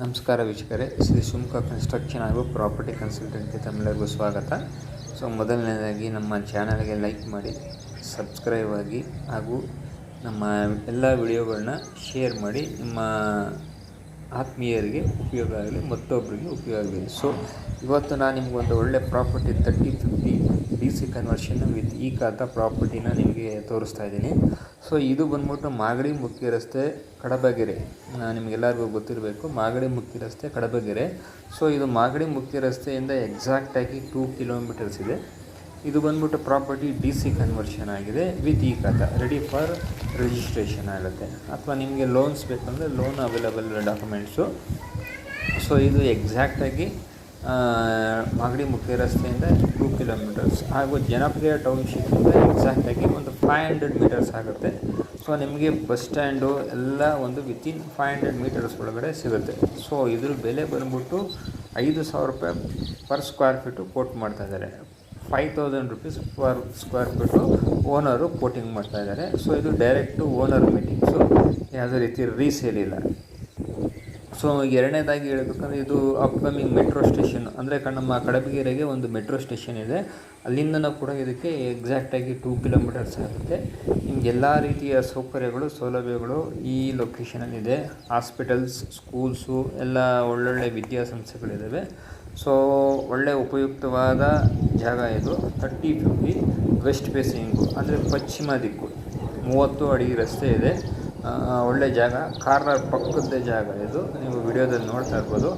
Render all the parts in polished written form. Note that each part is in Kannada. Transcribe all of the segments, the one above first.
ನಮಸ್ಕಾರ ವೀಕ್ಷಕರೇ, ಶ್ರೀ ಸುಮುಖ ಕನ್ಸ್ಟ್ರಕ್ಷನ್ ಹಾಗೂ ಪ್ರಾಪರ್ಟಿ ಕನ್ಸಲ್ಟೆಂಟ್ಗೆ ತಮ್ಮೆಲ್ಲರಿಗೂ ಸ್ವಾಗತ. ಮೊದಲನೇದಾಗಿ ನಮ್ಮ ಚಾನಲ್ಗೆ ಲೈಕ್ ಮಾಡಿ, ಸಬ್ಸ್ಕ್ರೈಬ್ ಆಗಿ ಹಾಗೂ ನಮ್ಮ ಎಲ್ಲ ವಿಡಿಯೋಗಳನ್ನ ಶೇರ್ ಮಾಡಿ. ನಿಮ್ಮ ಆತ್ಮೀಯರಿಗೆ ಉಪಯೋಗ ಆಗಲಿ, ಮತ್ತೊಬ್ಬರಿಗೆ ಉಪಯೋಗ ಆಗಲಿ. ಇವತ್ತು ನಾನು ನಿಮಗೊಂದು ಒಳ್ಳೆ ಪ್ರಾಪರ್ಟಿ 30-50 DC ಕನ್ವರ್ಷನ್ ವಿತ್ ಈ ಖಾತಾ ಪ್ರಾಪರ್ಟಿನ ನಿಮಗೆ ತೋರಿಸ್ತಾ ಇದ್ದೀನಿ. ಇದು ಬಂದ್ಬಿಟ್ಟು ಮಾಗಡಿ ಮುಖ್ಯ ರಸ್ತೆ, ಕಡಬಗೆರೆ. ನಿಮಗೆಲ್ಲರಿಗೂ ಗೊತ್ತಿರಬೇಕು, ಮಾಗಡಿ ಮುಖ್ಯ ರಸ್ತೆ, ಕಡಬಗೆರೆ. ಇದು ಮಾಗಡಿ ಮುಖ್ಯ ರಸ್ತೆಯಿಂದ ಎಕ್ಸಾಕ್ಟಾಗಿ 2 ಕಿಲೋಮೀಟರ್ಸ್ ಇದೆ. ಇದು ಬಂದ್ಬಿಟ್ಟು ಪ್ರಾಪರ್ಟಿ DC ಕನ್ವರ್ಷನ್ ಆಗಿದೆ ವಿತ್ ಈ ಖಾತಾ, ರೆಡಿ ಫಾರ್ ರಿಜಿಸ್ಟ್ರೇಷನ್ ಆಗುತ್ತೆ. ಅಥವಾ ನಿಮಗೆ ಲೋನ್ಸ್ ಬೇಕಂದರೆ ಲೋನ್ ಅವೈಲಬಲ್ ಡಾಕ್ಯುಮೆಂಟ್ಸು. ಇದು ಎಕ್ಸಾಕ್ಟಾಗಿ ಮಾಗಡಿ ಮುಖ್ಯ ರಸ್ತೆಯಿಂದ 2 ಕಿಲೋಮೀಟರ್ಸ್ ಹಾಗೂ ಜನಪ್ರಿಯ ಟೌನ್ಶಿಪ್ಪಿಂದ ಎಕ್ಸಾಕ್ಟಾಗಿ ಒಂದು 500 ಮೀಟರ್ಸ್ ಆಗುತ್ತೆ. ನಿಮಗೆ ಬಸ್ ಸ್ಟ್ಯಾಂಡು ಎಲ್ಲ ಒಂದು ವಿತಿನ್ 500 ಮೀಟರ್ಸ್ ಒಳಗಡೆ ಸಿಗುತ್ತೆ. ಇದ್ರ ಬೆಲೆ ಬಂದ್ಬಿಟ್ಟು 5,000 ರೂಪಾಯಿ ಪರ್ ಸ್ಕ್ವೇರ್ ಫೀಟು ಕೋಟ್ ಮಾಡ್ತಾಯಿದ್ದಾರೆ. 5,000 rupees per square feet owner quoting ಮಾಡ್ತಾಯಿದ್ದಾರೆ. ಇದು ಡೈರೆಕ್ಟು ಓನರ್ ಮೀಟಿಂಗ್ಸು, ಯಾವುದೇ ರೀತಿ ರೀಸೇಲ್ ಇಲ್ಲ. ಎರಡನೇದಾಗಿ ಹೇಳಬೇಕಂದ್ರೆ, ಇದು ಅಪ್ಕಮಿಂಗ್ ಮೆಟ್ರೋ ಸ್ಟೇಷನ್, ಅಂದರೆ ನಮ್ಮ ಕಡಬಗೆರೆಗೆ ಒಂದು ಮೆಟ್ರೋ ಸ್ಟೇಷನ್ ಇದೆ. ಅಲ್ಲಿಂದನೂ ಕೂಡ ಇದಕ್ಕೆ ಎಕ್ಸಾಕ್ಟಾಗಿ 2 ಕಿಲೋಮೀಟರ್ಸ್ ಆಗುತ್ತೆ. ನಿಮಗೆಲ್ಲ ರೀತಿಯ ಸೌಕರ್ಯಗಳು, ಸೌಲಭ್ಯಗಳು ಈ ಲೊಕೇಶನಲ್ಲಿದೆ. ಹಾಸ್ಪಿಟಲ್ಸ್, ಸ್ಕೂಲ್ಸು, ಎಲ್ಲ ಒಳ್ಳೊಳ್ಳೆ ವಿದ್ಯಾಸಂಸ್ಥೆಗಳಿದ್ದಾವೆ. ಒಳ್ಳೆ ಉಪಯುಕ್ತವಾದ ಜಾಗ ಇದು. 30-50 ವೆಸ್ಟ್ ಫೇಸಿಂಗು, ಅಂದರೆ ಪಶ್ಚಿಮ ದಿಕ್ಕು, 30 ಅಡಿ ರಸ್ತೆ ಇದೆ. ಒಳ್ಳೆ ಜಾಗ, ಕಾರ್ನರ್ ಪಕ್ಕದ ಜಾಗ ಇದು. ನೀವು ವಿಡಿಯೋದಲ್ಲಿ ನೋಡ್ತಾ ಇರ್ಬೋದು.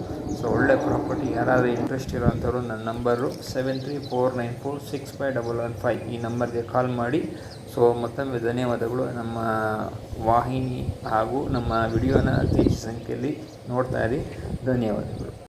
ಒಳ್ಳೆ ಪ್ರಾಪರ್ಟಿ. ಯಾರಾದರೂ ಇಂಟ್ರೆಸ್ಟ್ ಇರೋವಂಥವ್ರು ನನ್ನ ನಂಬರು 7349465115 ಈ ನಂಬರ್ಗೆ ಕಾಲ್ ಮಾಡಿ. ಮತ್ತೊಮ್ಮೆ ಧನ್ಯವಾದಗಳು. ನಮ್ಮ ವಾಹಿನಿ ಹಾಗೂ ನಮ್ಮ ವಿಡಿಯೋನ ಅತಿ ಹೆಚ್ಚು ಸಂಖ್ಯೆಯಲ್ಲಿ ನೋಡ್ತಾ ಇರಿ. ಧನ್ಯವಾದಗಳು.